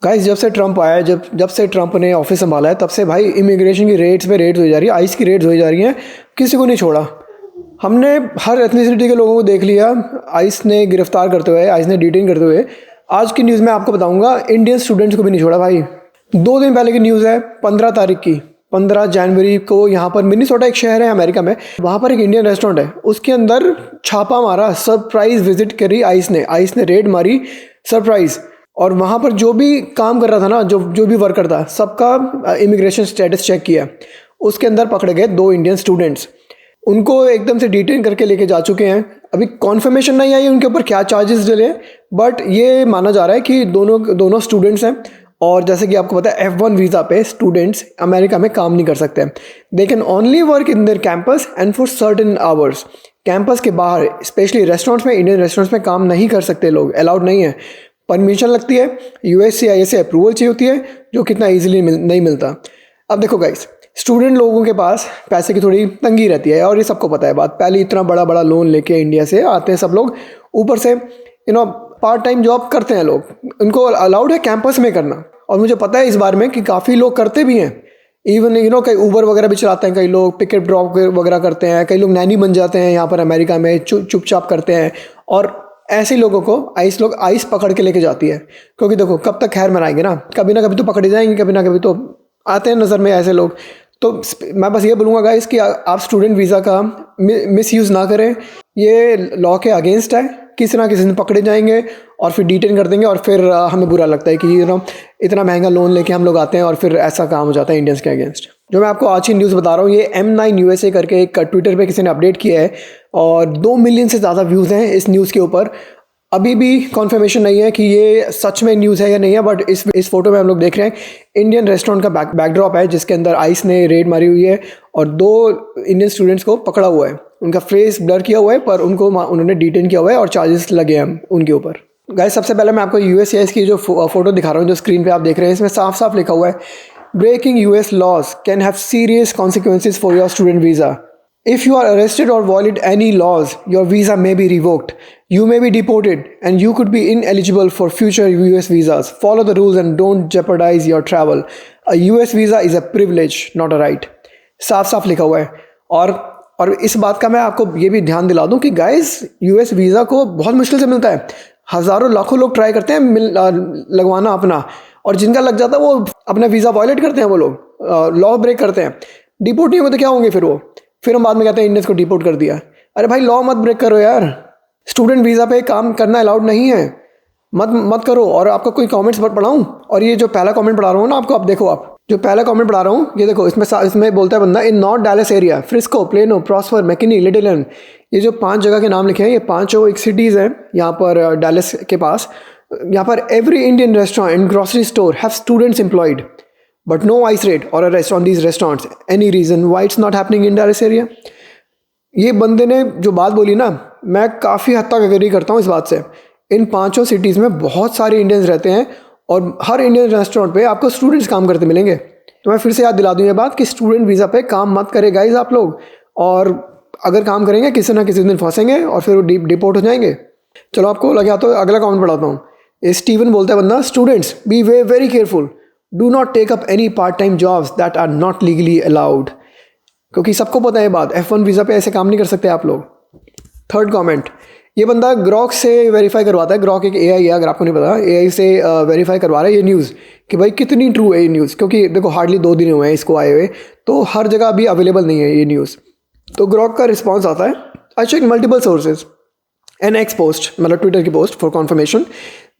Guys जब से Trump आया है, जब से ट्रंप ने ऑफिस संभाला है, तब से भाई इमिग्रेशन की रेट्स पे रेट्स हो जा रही है, आइस की रेट्स हो जा रही हैं, किसी को नहीं छोड़ा। हमने हर एथनिसिटी के लोगों को देख लिया आइस ने गिरफ्तार करते हुए, आइस ने डिटेन करते हुए। आज की न्यूज़ में आपको बताऊंगा, इंडियन स्टूडेंट्स को भी नहीं छोड़ा भाई। 2 दिन पहले की न्यूज़ है, 15 तारीख की, 15 जनवरी को यहाँ पर मिनीसोटा एक शहर है अमेरिका में, वहाँ पर एक इंडियन रेस्टोरेंट है, उसके अंदर छापा मारा, सरप्राइज विजिट करी आइस ने रेड मारी, सरप्राइज। और वहाँ पर जो भी काम कर रहा था ना, जो भी वर्कर था, सबका इमिग्रेशन स्टेटस चेक किया। उसके अंदर पकड़े गए 2 इंडियन स्टूडेंट्स, उनको एकदम से डिटेन करके लेके जा चुके हैं। अभी कॉन्फर्मेशन नहीं आई उनके ऊपर क्या चार्जेस डले, बट ये माना जा रहा है कि दोनों स्टूडेंट्स हैं। और जैसे कि आपको पता है F1 वीज़ा पे स्टूडेंट्स अमेरिका में काम नहीं कर सकते। They can only work in their campus and for certain hours. Campus के बाहर स्पेशली रेस्टोरेंट्स में, इंडियन रेस्टोरेंट्स में काम नहीं कर सकते लोग, अलाउड नहीं है। परमिशन लगती है, USCIS से अप्रूवल चाहिए होती है, जो कितना ईजिली नहीं मिलता। अब देखो गाइस, स्टूडेंट लोगों के पास पैसे की थोड़ी तंगी रहती है, और ये सबको पता है बात। पहले इतना बड़ा बड़ा लोन लेके इंडिया से आते हैं सब लोग, ऊपर से पार्ट टाइम जॉब करते हैं लोग, उनको अलाउड है कैंपस में करना। और मुझे पता है इस बारे में कि काफ़ी लोग करते भी हैं। इवन कई ऊबर वगैरह भी चलाते हैं, कई लोग पिकअप ड्रॉप वगैरह करते हैं, कई लोग नैनी बन जाते हैं यहाँ पर अमेरिका में, चुपचाप करते हैं। और ऐसे लोगों को आइस पकड़ के लेके जाती है, क्योंकि देखो कब तक खैर मनाएंगे ना कभी तो पकड़े जाएंगे, कभी ना कभी तो आते हैं नज़र में ऐसे लोग। तो मैं बस ये बोलूँगा गाइस कि आप स्टूडेंट वीज़ा का मिसयूज़ ना करें, ये लॉ के अगेंस्ट है। किसी ना किसी दिन पकड़े जाएंगे और फिर डिटेन कर देंगे, और फिर हमें बुरा लगता है कि इतना महंगा लोन लेके हम लोग आते हैं और फिर ऐसा काम हो जाता है इंडियंस के अगेंस्ट। जो मैं आपको आज की न्यूज़ बता रहा हूँ, ये M9 USA करके एक ट्विटर पे किसी ने अपडेट किया है, और 2 मिलियन से ज़्यादा व्यूज़ हैं इस न्यूज़ के ऊपर। अभी भी कॉन्फर्मेशन नहीं है कि ये सच में न्यूज़ है या नहीं है, बट इस फोटो में हम लोग देख रहे हैं इंडियन रेस्टोरेंट का बैकड्रॉप है, जिसके अंदर आइस ने रेड मारी हुई है और 2 इंडियन स्टूडेंट्स को पकड़ा हुआ है। उनका फेस ब्लर किया हुआ है, पर उन्होंने डिटेन किया हुआ है और चार्जेस लगे हैं उनके ऊपर। गाइस सबसे पहले मैं आपको USCIS की जो फोटो दिखा रहा हूँ, जो स्क्रीन पे आप देख रहे हैं, इसमें साफ साफ लिखा हुआ है, breaking US laws can have serious consequences for your student visa. If you are arrested or violate any laws, your visa may be revoked. You may be deported and you could be ineligible for future US visas. Follow the rules and don't jeopardize your travel. A US visa is a privilege, not a right. साफ साफ लिखा हुआ है। और इस बात का मैं आपको ये भी ध्यान दिला दूं कि गाइस US वीज़ा को बहुत मुश्किल से मिलता है। हज़ारों लाखों लोग ट्राई करते हैं लगवाना अपना, और जिनका लग जाता है वो अपना वीज़ा वायलेट करते हैं, वो लोग लॉ ब्रेक करते हैं। डिपोर्ट नहीं होंगे तो क्या होंगे फिर हम बाद में कहते हैं इंडियंस को डिपोर्ट कर दिया। अरे भाई लॉ मत ब्रेक करो यार, स्टूडेंट वीज़ा पे काम करना अलाउड नहीं है, मत करो। और आपको कोई कमेंट्स पढ़ाऊँ, और ये जो पहला कमेंट पढ़ा रहा हूँ ना आपको, आप देखो, आप जो पहला कमेंट पढ़ा रहा हूँ ये देखो, इसमें बोलता है बंदा, in North Dallas area, Frisco, Plano, Prosper, McKinney, Little एंड, ये जो 5 जगह के नाम लिखे हैं, ये 5 एक सिटीज़ हैं यहाँ पर डैलस के पास। यहाँ पर every Indian restaurant and grocery store have students employed, but no ice raid or arrest on these restaurants. Any reason why it's not happening in Dallas area? ये बंदे ने जो बात बोली ना, मैं काफ़ी हद तक एग्री करता हूँ इस बात से। इन 5 सिटीज़ में बहुत सारे इंडियंस रहते हैं, और हर इंडियन रेस्टोरेंट पे आपको स्टूडेंट्स काम करते मिलेंगे। तो मैं फिर से याद दिला दूँ ये बात कि स्टूडेंट वीज़ा पे काम मत करें गाइज आप लोग, और अगर काम करेंगे किसी ना किसी दिन फंसेंगे और फिर वो डिपोर्ट हो जाएंगे। चलो आपको लगा तो अगला कमेंट पढ़ाता हूँ। ये स्टीवन बोलता है बंदा, students be very careful, do not take up any part time jobs that are not legally allowed. क्योंकि सबको पता है बात, F1 वीज़ा पे ऐसे काम नहीं कर सकते आप लोग। 3rd कमेंट, ये बंदा ग्रॉक से वेरीफाई करवाता है। ग्रॉक एक AI है, अगर आपको नहीं पता, AI से वेरीफाई करवा रहा है ये न्यूज़ कि भाई कितनी ट्रू है ये न्यूज़, क्योंकि देखो हार्डली 2 दिन हुए हैं इसको आए हुए, तो हर जगह अभी अवेलेबल नहीं है ये न्यूज़। तो ग्रॉक का रिस्पॉन्स आता है, I check multiple sources an X post, मतलब ट्विटर की post, for confirmation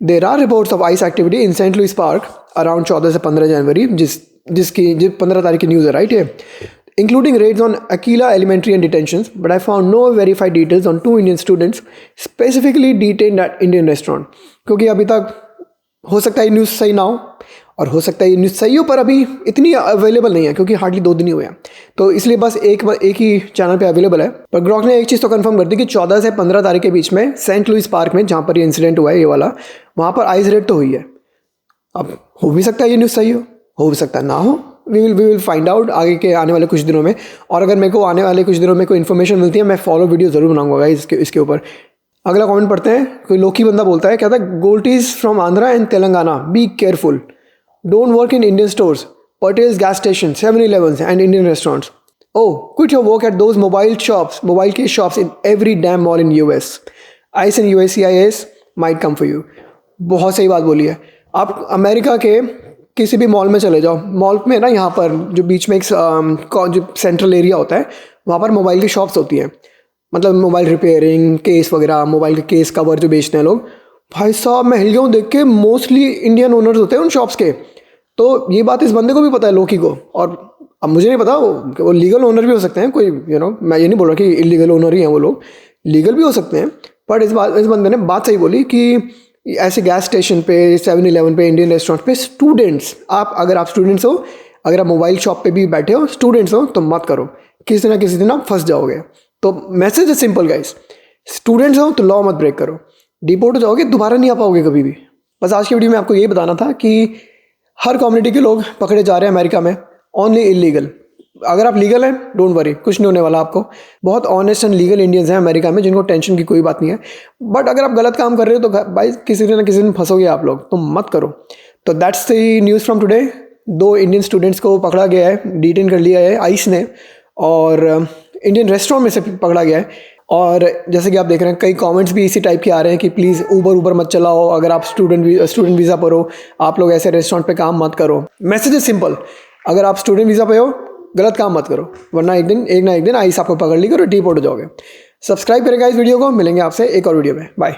there are reports of ice activity in Saint Louis park around 14 से 15 जनवरी, जिसकी 15 तारीख की न्यूज़ है, राइट है, including raids on Aquila Elementary and detentions, but I found no verified details on 2 Indian students specifically detained at Indian restaurant. क्योंकि अभी तक हो सकता है न्यूज़ सही ना हो, और हो सकता है ये न्यूज़ सही हो, पर अभी इतनी अवेलेबल नहीं है क्योंकि हार्डली 2 दिन ही हुए हैं, तो इसलिए बस एक ही चैनल पे अवेलेबल है। पर ग्रॉक ने एक चीज़ तो कंफर्म कर दी कि 14 से 15 तारीख के बीच में सेंट लुइस पार्क में, जहाँ पर ये इंसिडेंट हुआ है ये वाला, वहाँ पर आइस रेड तो हुई है। अब हो भी सकता है ये न्यूज़ सही हो भी सकता है ना हो, वी विल फाइंड आउट आगे के आने वाले कुछ दिनों में। और अगर मेरे को आने वाले कुछ दिनों में कोई इन्फॉर्मेशन मिलती है, मैं फॉलो वीडियो ज़रूर बनाऊंगा इसके ऊपर। अगला कमेंट पढ़ते हैं। कोई लोकी बंदा बोलता है, कहता है gold is from Andhra and Telangana, be careful. Don't work in Indian stores, Patel's gas station, 7-Elevens and Indian restaurants. Oh, quit your work at those mobile case shops in every damn mall in US. ICE and USCIS might come for you. बहुत सही बात बोली है। आप America के किसी भी mall में चले जाओ, मॉल में ना यहाँ पर जो बीच में एक जो सेंट्रल एरिया होता है वहाँ पर मोबाइल की शॉप्स होती हैं, मतलब मोबाइल रिपेयरिंग, केस वगैरह, मोबाइल के केस कवर जो बेचते हैं लोग। भाई साहब मैं हिल गया हूँ देख के, मोस्टली इंडियन ओनर्स होते हैं उन शॉप्स के। तो ये बात इस बंदे को भी पता है, लोकी को। और अब मुझे नहीं पता वो लीगल ओनर भी हो सकते हैं, कोई मैं ये नहीं बोल रहा कि इलीगल ओनर ही हैं वो लोग, लीगल भी हो सकते हैं। बट इस बंदे ने बात सही बोली कि ऐसे गैस स्टेशन पे, 7-Eleven पे, इंडियन रेस्टोरेंट पे स्टूडेंट्स, अगर आप स्टूडेंट्स हो, अगर आप मोबाइल शॉप पे भी बैठे हो, स्टूडेंट्स हो, तो मत करो, किसी ना किसी दिन आप फंस जाओगे। तो मैसेज है सिंपल गाइस, स्टूडेंट्स हो तो लॉ मत ब्रेक करो, डिपोर्ट हो जाओगे, दोबारा नहीं आ पाओगे कभी भी। बस आज की वीडियो में आपको यही बताना था कि हर कम्युनिटी के लोग पकड़े जा रहे हैं अमेरिका में, ओनली इलीगल। अगर आप लीगल हैं डोंट वरी, कुछ नहीं होने वाला आपको। बहुत ऑनेस्ट एंड लीगल इंडियंस हैं अमेरिका में जिनको टेंशन की कोई बात नहीं है। बट अगर आप गलत काम कर रहे हो तो भाई किसी ना किसी दिन फंसोगे आप लोग, तो मत करो। तो that's the news from today. 2 Indian students को पकड़ा गया है, डिटेन कर लिया है आइस ने, और इंडियन रेस्टोरेंट में से पकड़ा गया है। और जैसे कि आप देख रहे हैं कई कमेंट्स भी इसी टाइप के आ रहे हैं कि प्लीज़ ऊबर मत चलाओ, अगर आप स्टूडेंट वीज़ा पर हो, आप लोग ऐसे रेस्टोरेंट पे काम मत करो। मैसेज इज सिंपल, अगर आप स्टूडेंट वीज़ा पे हो गलत काम मत करो, वरना एक ना एक दिन आइस आपको पकड़ ली और डिपोर्ट हो जाओगे। सब्सक्राइब करेगा इस वीडियो को, मिलेंगे आपसे एक और वीडियो में, बाय।